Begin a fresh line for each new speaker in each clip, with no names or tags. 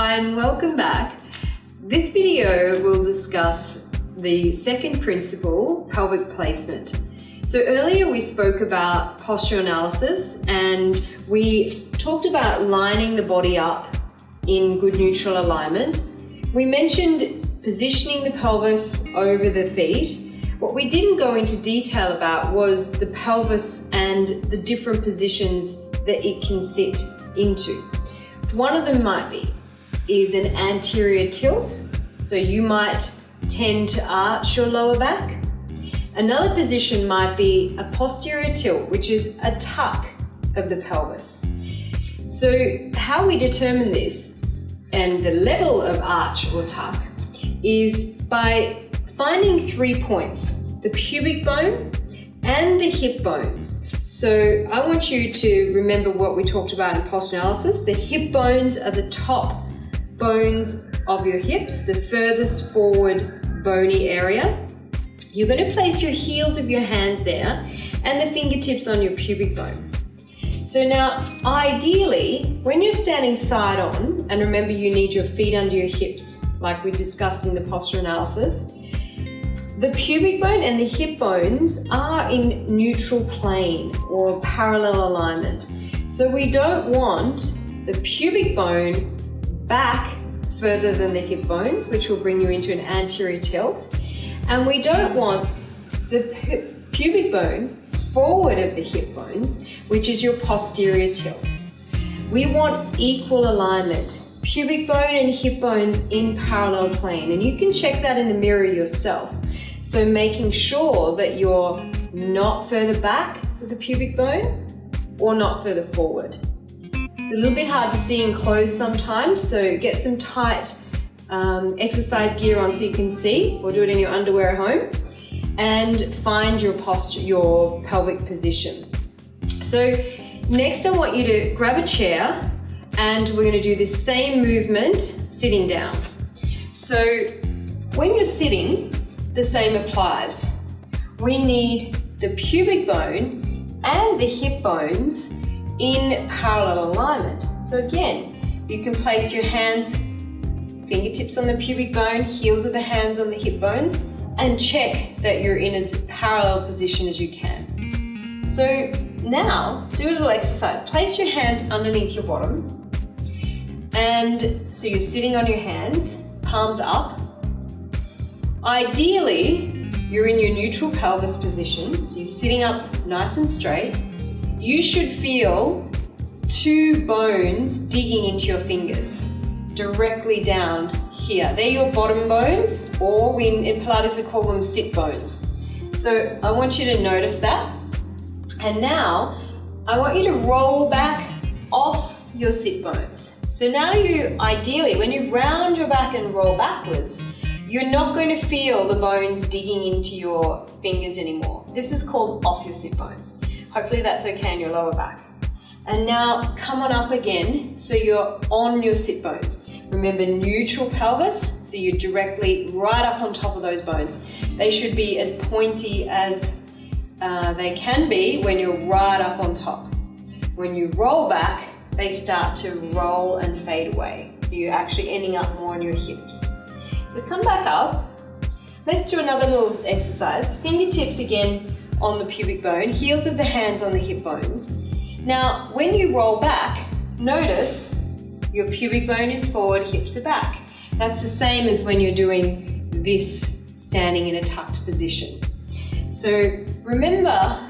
Hi and welcome back. This video will discuss the second principle, pelvic placement. So earlier we spoke about posture analysis and we talked about lining the body up in good neutral alignment. We mentioned positioning the pelvis over the feet. What we didn't go into detail about was the pelvis and the different positions that it can sit into. One of them is an anterior tilt, so you might tend to arch your lower back. Another position might be a posterior tilt, which is a tuck of the pelvis. So how we determine this and the level of arch or tuck is by finding 3 points: the pubic bone and the hip bones. So I want you to remember what we talked about in posture analysis. The hip bones are the top bones of your hips, the furthest forward bony area. You're going to place your heels of your hands there and the fingertips on your pubic bone. So now, ideally, when you're standing side on, and remember you need your feet under your hips, like we discussed in the posture analysis, the pubic bone and the hip bones are in neutral plane or parallel alignment. So we don't want the pubic bone back further than the hip bones, which will bring you into an anterior tilt. And we don't want the pubic bone forward of the hip bones, which is your posterior tilt. We want equal alignment, pubic bone and hip bones in parallel plane. And you can check that in the mirror yourself. So making sure that you're not further back with the pubic bone or not further forward. It's a little bit hard to see in clothes sometimes, so get some tight exercise gear on so you can see, or do it in your underwear at home, and find your posture, your pelvic position. So next I want you to grab a chair and we're going to do this same movement sitting down. So when you're sitting, the same applies. We need the pubic bone and the hip bones in parallel alignment. So again, you can place your hands, fingertips on the pubic bone, heels of the hands on the hip bones, and check that you're in as parallel position as you can. So now, do a little exercise. Place your hands underneath your bottom. And so you're sitting on your hands, palms up. Ideally, you're in your neutral pelvis position, so you're sitting up nice and straight. You should feel 2 bones digging into your fingers, directly down here. They're your bottom bones, or in Pilates we call them sit bones. So I want you to notice that. And now, I want you to roll back off your sit bones. So now ideally, when you round your back and roll backwards, you're not going to feel the bones digging into your fingers anymore. This is called off your sit bones. Hopefully that's okay in your lower back. And now come on up again, so you're on your sit bones. Remember, neutral pelvis, so you're directly right up on top of those bones. They should be as pointy as they can be when you're right up on top. When you roll back, they start to roll and fade away. So you're actually ending up more on your hips. So come back up. Let's do another little exercise. Fingertips again on the pubic bone, heels of the hands on the hip bones. Now, when you roll back, notice your pubic bone is forward, hips are back. That's the same as when you're doing this standing in a tucked position. So remember,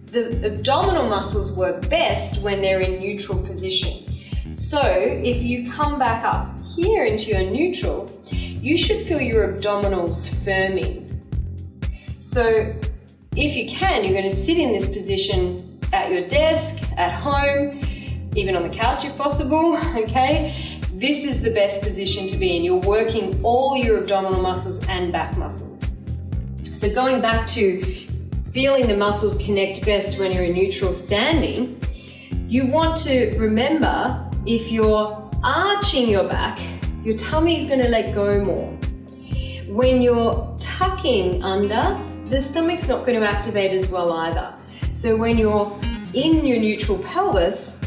the abdominal muscles work best when they're in neutral position. So if you come back up here into your neutral, you should feel your abdominals firming. So if you can, you're going to sit in this position at your desk, at home, even on the couch if possible, okay? This is the best position to be in. You're working all your abdominal muscles and back muscles. So going back to feeling the muscles connect best when you're in neutral standing, you want to remember, if you're arching your back, your tummy is going to let go more. When you're tucking under, the stomach's not going to activate as well either. So when you're in your neutral pelvis,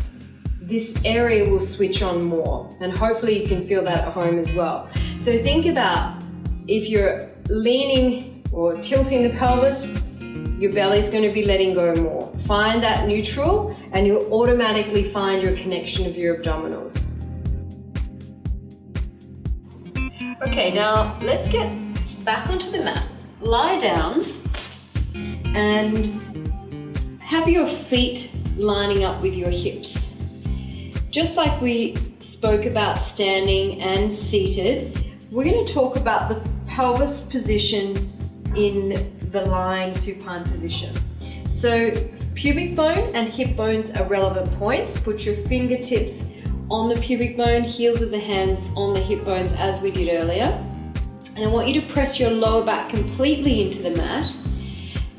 this area will switch on more, and hopefully you can feel that at home as well. So think about if you're leaning or tilting the pelvis, your belly's going to be letting go more. Find that neutral and you'll automatically find your connection of your abdominals. Okay, now let's get back onto the mat. Lie down and have your feet lining up with your hips. Just like we spoke about standing and seated, we're going to talk about the pelvis position in the lying supine position. So pubic bone and hip bones are relevant points. Put your fingertips on the pubic bone, heels of the hands on the hip bones as we did earlier. And I want you to press your lower back completely into the mat.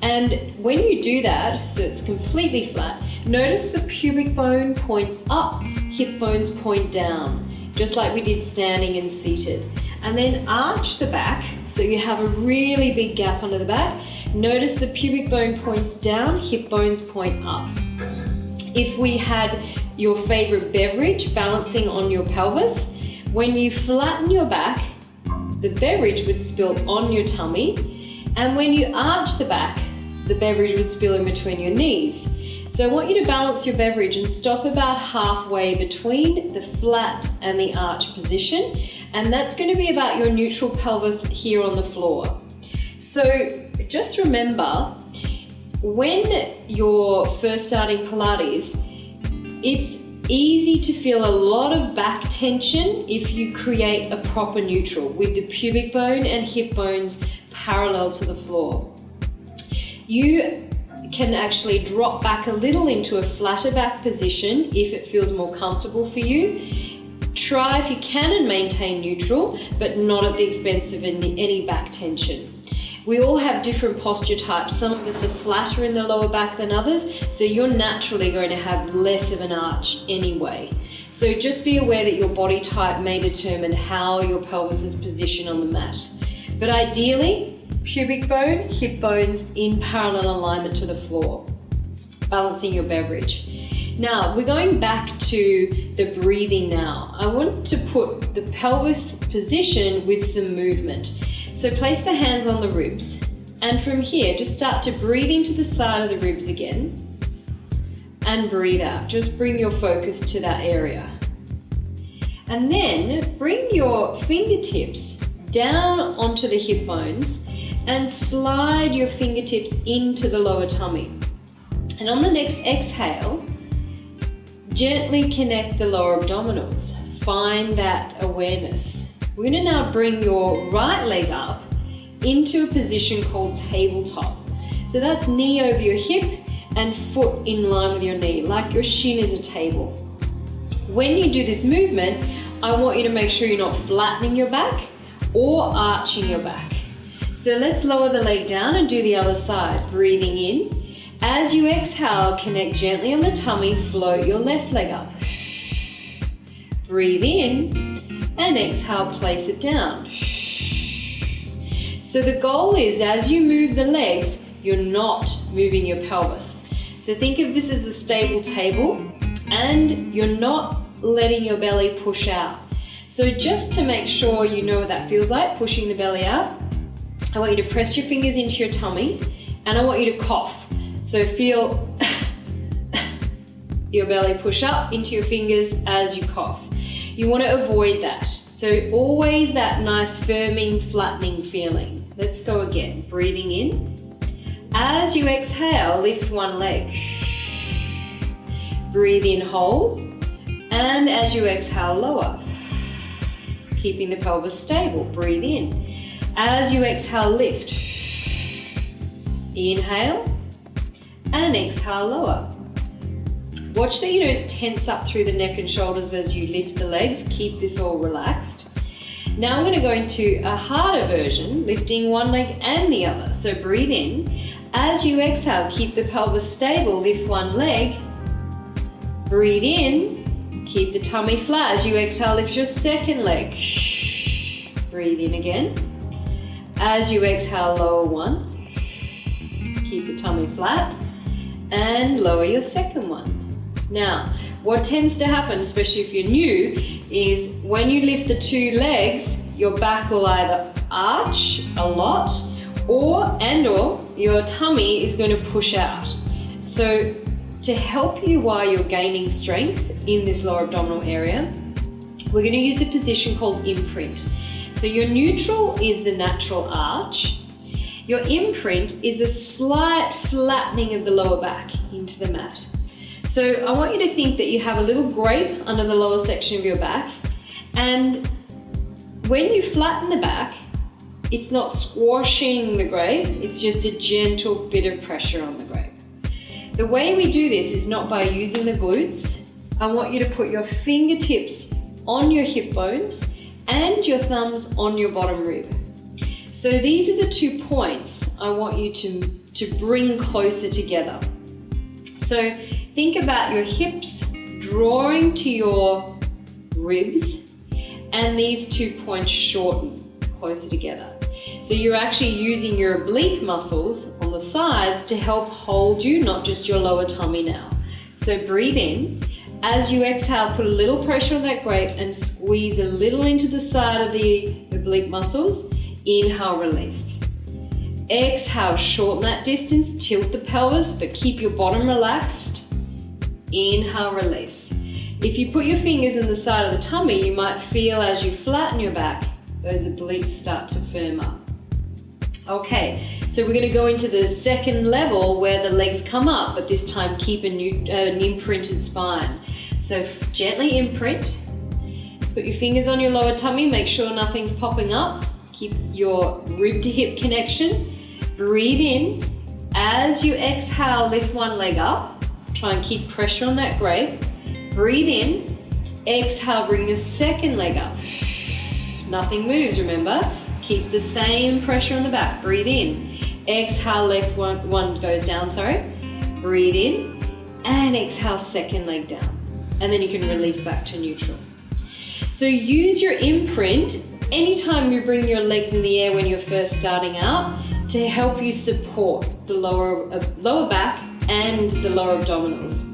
And when you do that, so it's completely flat, notice the pubic bone points up, hip bones point down, just like we did standing and seated. And then arch the back, so you have a really big gap under the back. Notice the pubic bone points down, hip bones point up. If we had your favorite beverage balancing on your pelvis, when you flatten your back, the beverage would spill on your tummy, and when you arch the back, the beverage would spill in between your knees. So I want you to balance your beverage and stop about halfway between the flat and the arch position, and that's going to be about your neutral pelvis here on the floor. So just remember, when you're first starting Pilates, it's easy to feel a lot of back tension if you create a proper neutral with the pubic bone and hip bones parallel to the floor. You can actually drop back a little into a flatter back position if it feels more comfortable for you. Try if you can and maintain neutral, but not at the expense of any back tension. We all have different posture types. Some of us are flatter in the lower back than others, so you're naturally going to have less of an arch anyway. So just be aware that your body type may determine how your pelvis is positioned on the mat. But ideally, pubic bone, hip bones in parallel alignment to the floor, balancing your beverage. Now, we're going back to the breathing now. I want to put the pelvis position with some movement. So place the hands on the ribs, and from here, just start to breathe into the side of the ribs again, and breathe out. Just bring your focus to that area. And then bring your fingertips down onto the hip bones and slide your fingertips into the lower tummy. And on the next exhale, gently connect the lower abdominals. Find that awareness. We're going to now bring your right leg up into a position called tabletop. So that's knee over your hip and foot in line with your knee, like your shin is a table. When you do this movement, I want you to make sure you're not flattening your back or arching your back. So let's lower the leg down and do the other side. Breathing in. As you exhale, connect gently on the tummy, float your left leg up. Breathe in. And exhale, place it down. So the goal is, as you move the legs, you're not moving your pelvis. So think of this as a stable table, and you're not letting your belly push out. So just to make sure you know what that feels like, pushing the belly out, I want you to press your fingers into your tummy, and I want you to cough. So feel your belly push up into your fingers as you cough. You want to avoid that. So always that nice firming, flattening feeling. Let's go again. Breathing in. As you exhale, lift one leg. Breathe in, hold. And as you exhale, lower. Keeping the pelvis stable. Breathe in. As you exhale, lift. Inhale. And exhale, lower. Watch that you don't tense up through the neck and shoulders as you lift the legs. Keep this all relaxed. Now I'm going to go into a harder version, lifting one leg and the other. So breathe in. As you exhale, keep the pelvis stable. Lift one leg. Breathe in. Keep the tummy flat. As you exhale, lift your second leg. Breathe in again. As you exhale, lower one. Keep the tummy flat. And lower your second one. Now, what tends to happen, especially if you're new, is when you lift the two legs, your back will either arch a lot or your tummy is going to push out. So to help you while you're gaining strength in this lower abdominal area, we're going to use a position called imprint. So your neutral is the natural arch. Your imprint is a slight flattening of the lower back into the mat. So I want you to think that you have a little grape under the lower section of your back, and when you flatten the back, it's not squashing the grape, it's just a gentle bit of pressure on the grape. The way we do this is not by using the glutes. I want you to put your fingertips on your hip bones and your thumbs on your bottom rib. So these are the 2 points I want you to bring closer together. So think about your hips drawing to your ribs and these 2 points shorten closer together. So you're actually using your oblique muscles on the sides to help hold you, not just your lower tummy now. So breathe in. As you exhale, put a little pressure on that grape and squeeze a little into the side of the oblique muscles. Inhale, release. Exhale, shorten that distance, tilt the pelvis, but keep your bottom relaxed. Inhale, release. If you put your fingers in the side of the tummy, you might feel as you flatten your back, those obliques start to firm up. Okay, so we're going to go into the second level where the legs come up, but this time keep an imprinted spine. So gently imprint, put your fingers on your lower tummy, make sure nothing's popping up. Keep your rib to hip connection. Breathe in. As you exhale, lift one leg up. Try and keep pressure on that grape. Breathe in. Exhale, bring your second leg up. Nothing moves, remember? Keep the same pressure on the back. Breathe in. Exhale, left one goes down, Breathe in. And exhale, second leg down. And then you can release back to neutral. So use your imprint anytime you bring your legs in the air when you're first starting out to help you support the lower back and the lower abdominals.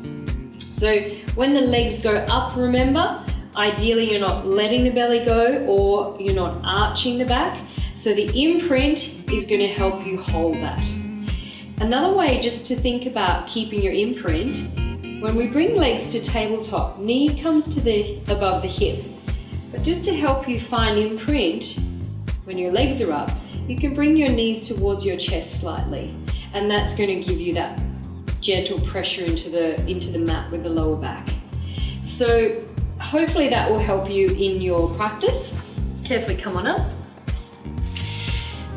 So when the legs go up, remember, ideally you're not letting the belly go or you're not arching the back. So the imprint is going to help you hold that. Another way just to think about keeping your imprint, when we bring legs to tabletop, knee comes to above the hip. But just to help you find imprint, when your legs are up, you can bring your knees towards your chest slightly, and that's going to give you that gentle pressure into the mat with the lower back. So hopefully that will help you in your practice. Carefully come on up.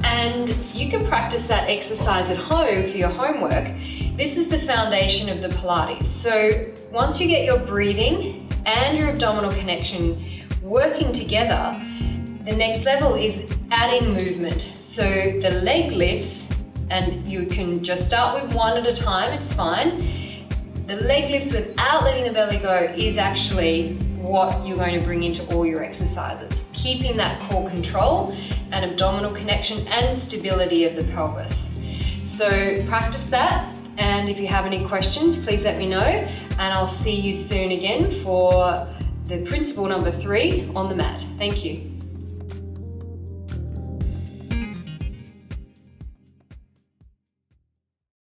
And you can practice that exercise at home for your homework. This is the foundation of the Pilates. So once you get your breathing and your abdominal connection working together, the next level is adding movement. So the leg lifts, and you can just start with one at a time, it's fine. The leg lifts without letting the belly go is actually what you're going to bring into all your exercises. Keeping that core control and abdominal connection and stability of the pelvis. So practice that, and if you have any questions, please let me know, and I'll see you soon again for the principle number 3 on the mat. Thank you.